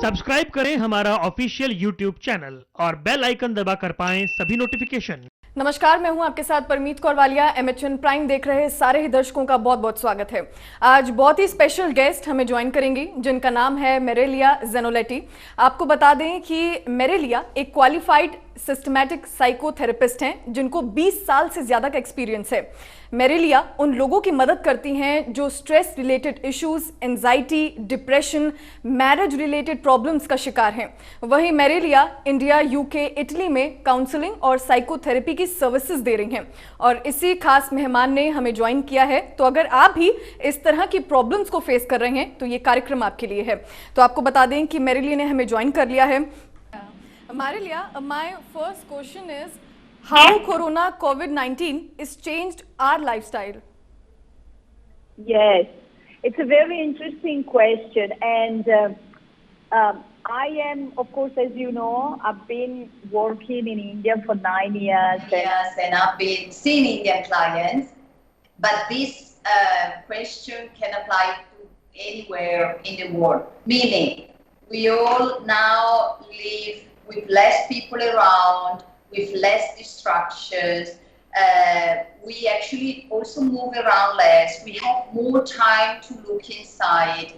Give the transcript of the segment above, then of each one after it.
Subscribe करें हमारा official YouTube channel और बेल आइकन दबाकर पाएं सभी नोटिफिकेशन। नमस्कार, मैं हूं आपके साथ परमीत कौर वालिया। एमएचएन प्राइम देख रहे सारे ही दर्शकों का बहुत बहुत स्वागत है। आज बहुत ही स्पेशल गेस्ट हमें ज्वाइन करेंगी जिनका नाम है मेरेलिया ज़ेनोलेटी। आपको बता दें कि मेरेलिया एक क्वालिफाइड सिस्टमैटिक साइकोथेरेपिस्ट हैं जिनको 20 साल से ज़्यादा का एक्सपीरियंस है। मेरेलिया उन लोगों की मदद करती हैं जो stress related issues, anxiety, depression, marriage related problems का शिकार हैं। वहीं मेरेलिया इंडिया, यूके, इटली में काउंसलिंग और साइकोथेरेपी की सर्विसेज दे रही हैं और इसी खास मेहमान ने हमें ज्वाइन किया है। तो अगर आप भी इस तरह की प्रॉब्लम्स को फेस कर रहे हैं तो ये कार्यक्रम आपके लिए है। तो आपको बता दें कि मेरेलिया ने हमें ज्वाइन कर लिया है। Marilia, my first question is, how Corona COVID-19 is changed our lifestyle? Yes, it's a very interesting question, and I am, of course, as you know, I've been working in India for 9 years. Yes, and I've been seeing Indian clients, but this question can apply to anywhere in the world, meaning we all now live with less people around, with less distractions. We actually also move around less. We have more time to look inside.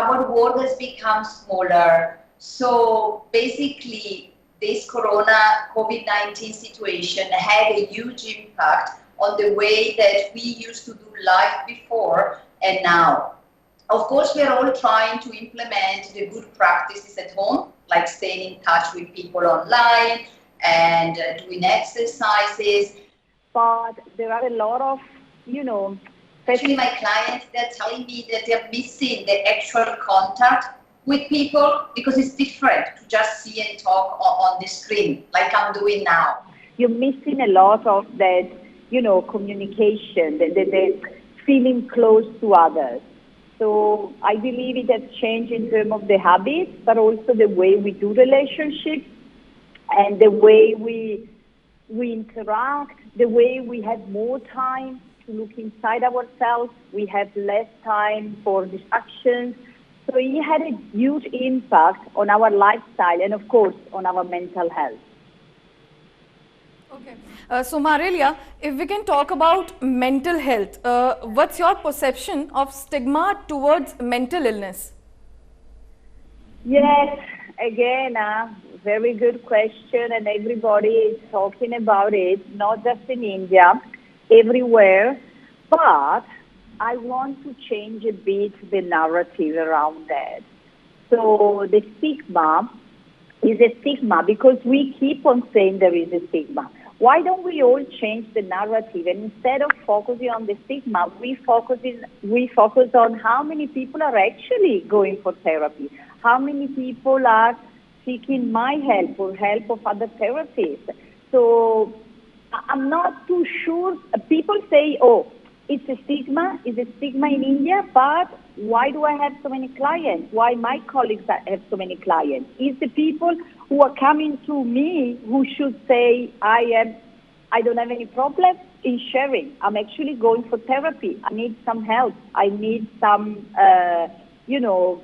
Our world has become smaller. So basically, this COVID-19 situation had a huge impact on the way that we used to do life before and now. Of course, we are all trying to implement the good practices at home, like staying in touch with people online and doing exercises. But there are a lot of, Especially my clients, they're telling me that they're missing the actual contact with people because it's different to just see and talk on the screen like I'm doing now. You're missing a lot of that, communication, the feeling close to others. So I believe it has changed in terms of the habits, but also the way we do relationships and the way we interact, the way we have more time to look inside ourselves. We have less time for distractions. So it had a huge impact on our lifestyle and, of course, on our mental health. Okay. So Marilia, if we can talk about mental health, what's your perception of stigma towards mental illness? Yes, again, very good question, and everybody is talking about it, not just in India, everywhere. But I want to change a bit the narrative around that. So the stigma is a stigma because we keep on saying there is a stigma. Why don't we all change the narrative, and instead of focusing on the stigma, we focus on how many people are actually going for therapy, how many people are seeking my help or help of other therapists. So I'm not too sure. People say, oh, it's a stigma in India, but why do I have so many clients? Why my colleagues have so many clients? It's the people who are coming to me who should say, I don't have any problem in sharing. I'm actually going for therapy. I need some help. I need some,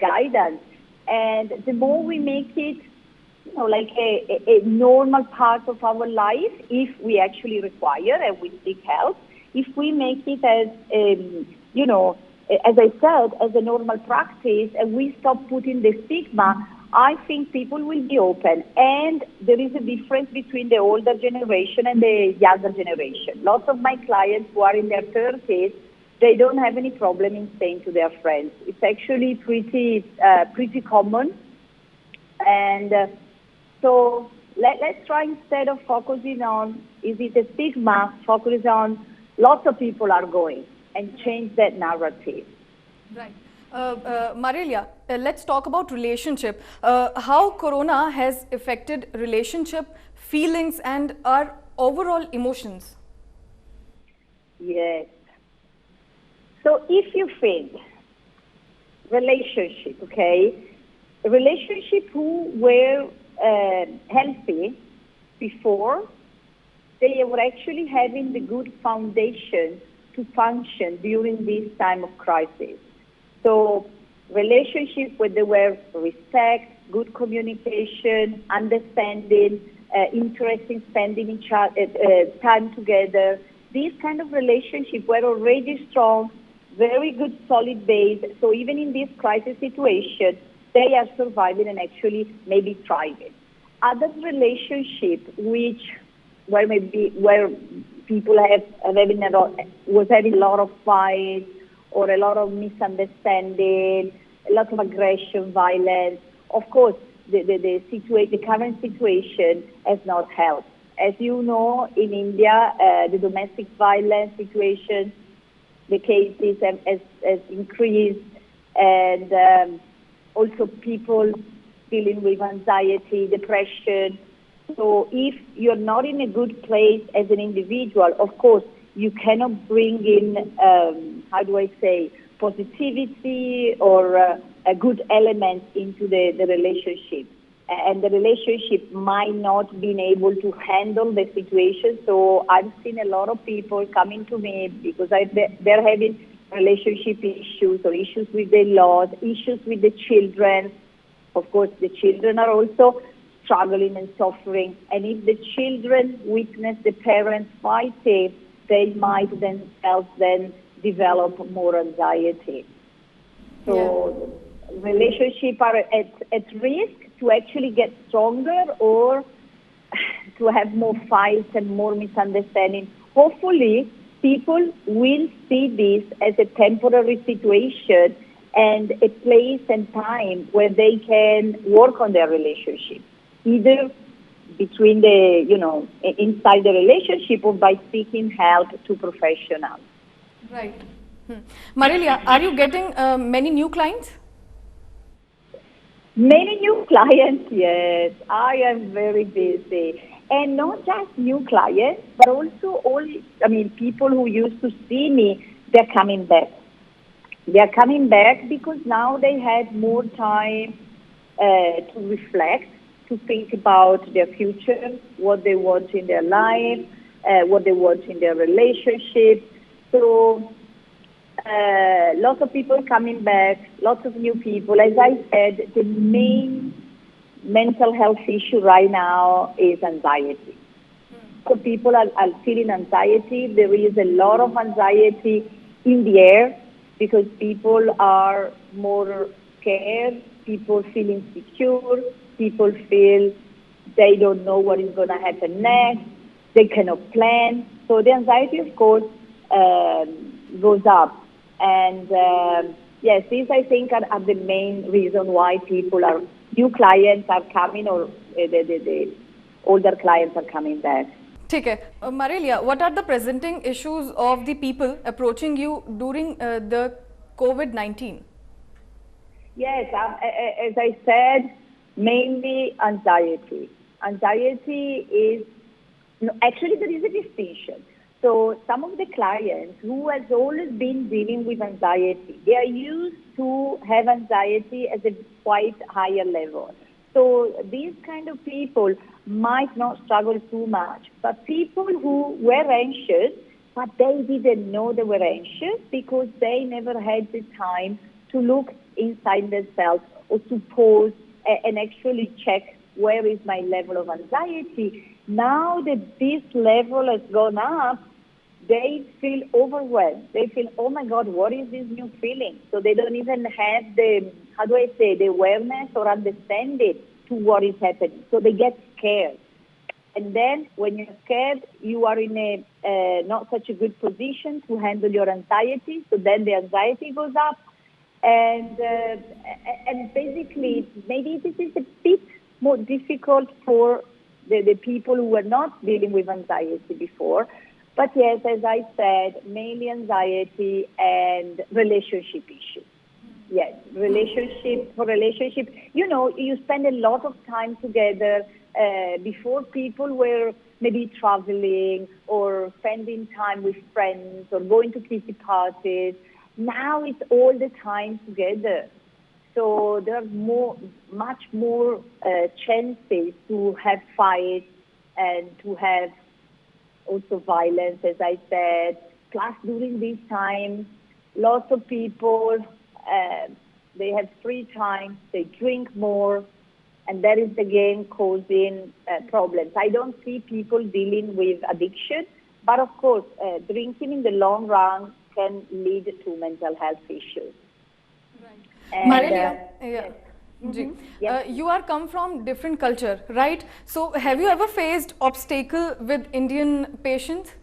guidance. And the more we make it, like a normal part of our life, if we actually require and we seek help, if we make it as, as I said, as a normal practice, and we stop putting the stigma, I think people will be open. And there is a difference between the older generation and the younger generation. Lots of my clients who are in their 30s, they don't have any problem in saying to their friends. It's actually pretty common. And so let's try, instead of focusing on, is it a stigma, focus on lots of people are going, and change that narrative. Right. Marilia, let's talk about relationship. How Corona has affected relationship, feelings, and our overall emotions. Yes. So if you think relationship, okay, relationship who were healthy before, they were actually having the good foundation to function during this time of crisis. So relationships where there were respect, good communication, understanding, interest in spending time together. These kind of relationships were already strong, very good solid base. So even in this crisis situation, they are surviving and actually maybe thriving. Other relationships where people was having a lot of fights or a lot of misunderstanding, a lot of aggression, violence. Of course, the current situation has not helped. As you know, in India, the domestic violence situation, the cases has increased, and also people dealing with anxiety, depression. So if you're not in a good place as an individual, of course, you cannot bring in, positivity or a good element into the relationship. And the relationship might not be able to handle the situation. So I've seen a lot of people coming to me because they're having relationship issues or issues with their laws, issues with the children. Of course, the children are also struggling and suffering. And if the children witness the parents fighting, they might themselves then develop more anxiety. So relationships are at risk to actually get stronger or to have more fights and more misunderstanding. Hopefully, people will see this as a temporary situation and a place and time where they can work on their relationship, either between inside the relationship or by seeking help to professionals. Right. Marilia, are you getting many new clients? Many new clients, yes. I am very busy. And not just new clients, but also people who used to see me, they're coming back. They're coming back because now they had more time to reflect, to think about their future, what they want in their life, what they want in their relationship. So lots of people coming back, lots of new people. As I said, the main mental health issue right now is anxiety. So people are feeling anxiety. There is a lot of anxiety in the air because people are more scared, people feel insecure, people feel they don't know what is going to happen next, they cannot plan. So the anxiety, of course, goes up. And yes, these I think are the main reason why new clients are coming or the older clients are coming back. ठीक है. Marilia, what are the presenting issues of the people approaching you during the COVID-19? Yes, as I said, mainly anxiety. Anxiety is, actually there is a distinction. So some of the clients who has always been dealing with anxiety, they are used to have anxiety at a quite higher level. So these kind of people might not struggle too much. But people who were anxious, but they didn't know they were anxious because they never had the time to look inside themselves or to pause and actually check where is my level of anxiety. Now that this level has gone up, they feel overwhelmed. They feel, oh my God, what is this new feeling? So they don't even have the awareness or understanding to what is happening. So they get scared. And then when you're scared, you are in a not such a good position to handle your anxiety. So then the anxiety goes up. And basically, maybe this is a bit more difficult for the people who were not dealing with anxiety before. But yes, as I said, mainly anxiety and relationship issues. Yes, relationship. You spend a lot of time together. Before, people were maybe traveling or spending time with friends or going to kitty parties. Now it's all the time together. So there are much more chances to have fights and to have also violence, as I said. Plus, during this time, lots of people they have free time, they drink more, and that is again causing problems. I don't see people dealing with addiction, but of course, drinking in the long run can lead to mental health issues. And, Marelia, yeah. yes. Ji. You are come from different culture, right? So have you ever faced obstacle with Indian patients?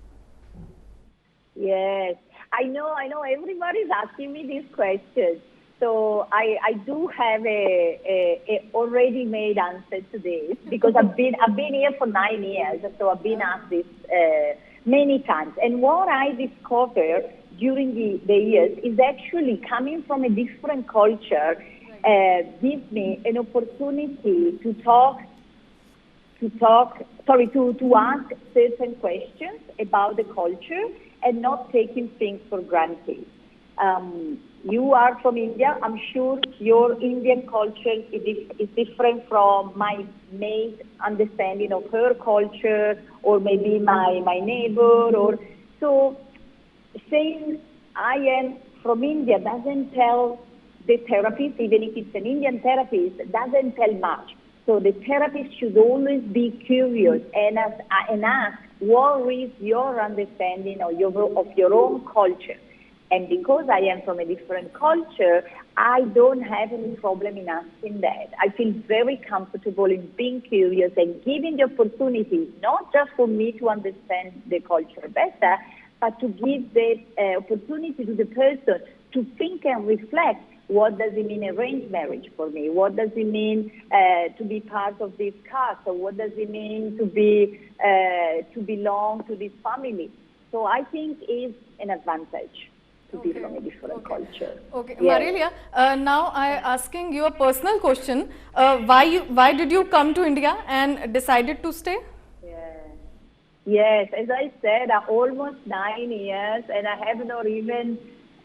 Yes, I know. Everybody's asking me these questions. So I do have a already made answer to this because I've been here for 9 years, so I've been asked this many times. And what I discovered during the years is actually coming from a different culture gives me an opportunity to ask certain questions about the culture and not taking things for granted. You are from India. I'm sure your Indian culture is different from my mate's understanding of her culture, or maybe my neighbor. Or so saying I am from India doesn't tell the therapist, even if it's an Indian therapist, doesn't tell much. So the therapist should always be curious and ask, what is your understanding of your own culture? And because I am from a different culture, I don't have any problem in asking that. I feel very comfortable in being curious and giving the opportunity, not just for me to understand the culture better, but to give the opportunity to the person to think and reflect. What does it mean arranged marriage for me? What does it mean to be part of this caste? Or what does it mean to belong to this family? So I think it's an advantage to be from a different culture. Okay, Yes. Marelia, now I asking you a personal question. Why did you come to India and decided to stay? Yes, as I said, almost 9 years, and I have not even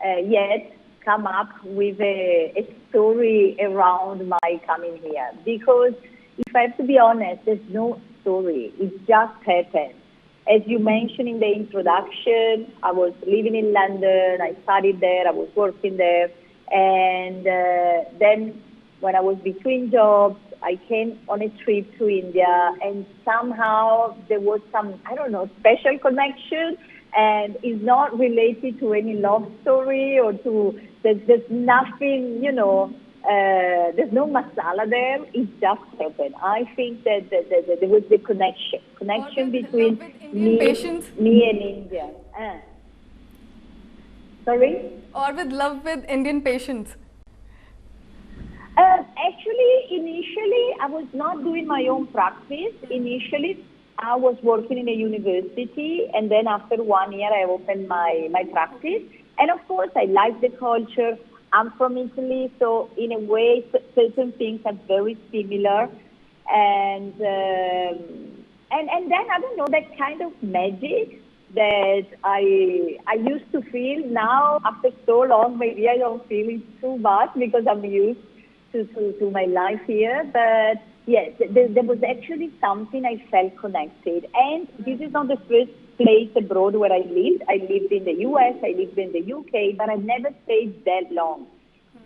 yet come up with a story around my coming here. Because if I have to be honest, there's no story. It just happened. As you mentioned in the introduction, I was living in London, I studied there, I was working there, and then when I was between jobs, I came on a trip to India, and somehow there was some, I don't know, special connection, and it's not related to any love story or there's nothing, there's no masala there. It just happened. I think that there was the connection between me and India. Sorry? Or with love with Indian patients? Actually, initially, I was not doing my own practice. Initially, I was working in a university, and then after 1 year, I opened my practice. And of course, I like the culture. I'm from Italy, so in a way, certain things are very similar. And then, I don't know, that kind of magic that I used to feel. Now, after so long, maybe I don't feel it too much because I'm used to my life here. But yes, there was actually something I felt connected. And this is not the first place abroad where I lived. I lived in the US, I lived in the UK, but I never stayed that long.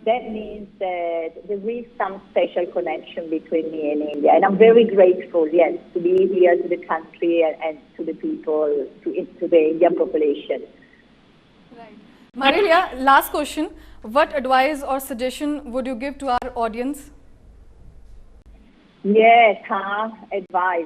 That means that there is some special connection between me and India. And I'm very grateful, yes, to be here, to the country and to the people, to the Indian population. Right. Marelia, last question. What advice or suggestion would you give to our audience? Yes, advice.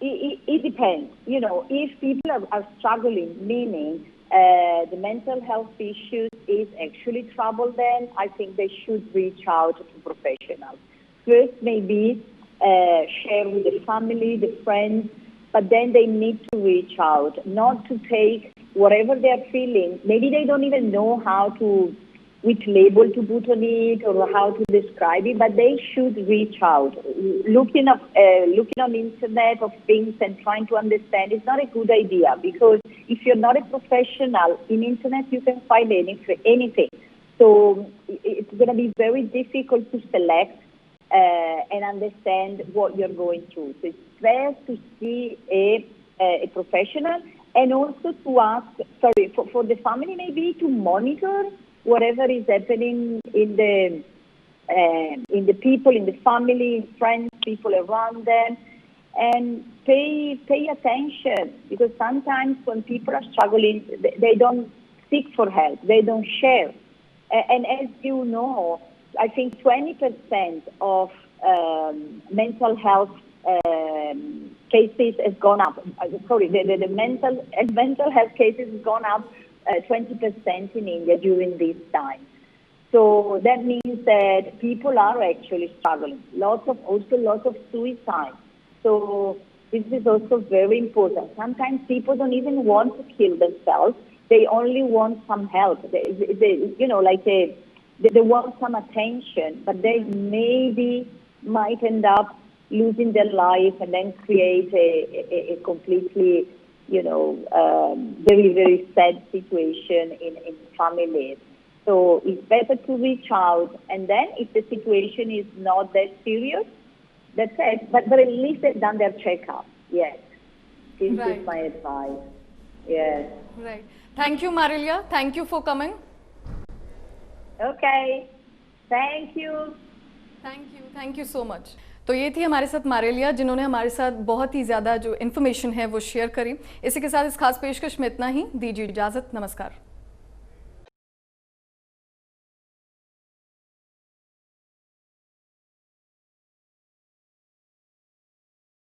It depends. If people are struggling, meaning the mental health issues is actually trouble, then I think they should reach out to professionals. First, maybe share with the family, the friends, but then they need to reach out, not to take whatever they're feeling. Maybe they don't even know which label to put on it or how to describe it, but they should reach out. Looking on the internet of things and trying to understand is not a good idea, because if you're not a professional in internet, you can find anything. So it's going to be very difficult to select and understand what you're going through. So it's best to see a professional, and also to ask, for the family maybe to monitor whatever is happening in the people, in the family, friends, people around them, and pay attention, because sometimes when people are struggling, they don't seek for help, they don't share. And as you know, I think 20% of mental health cases has gone up. The mental health cases has gone up 20% in India during this time. So that means that people are actually struggling. Lots of suicide. So this is also very important. Sometimes people don't even want to kill themselves. They only want some help. They want some attention, but they might end up losing their life and then create a completely, very, very sad situation in families. So it's better to reach out, and then if the situation is not that serious, that's it. But at least they've done their checkup. Yes. This is my advice. Yes. Right. Thank you, Marilia. Thank you for coming. Okay. Thank you. Thank you so much. तो ये थी हमारे साथ मारेलिया, जिन्होंने हमारे साथ बहुत ही ज़्यादा जो इन्फॉर्मेशन है वो शेयर करी। इसी के साथ इस खास पेशकश में इतना ही। दीजिए इजाज़त। नमस्कार।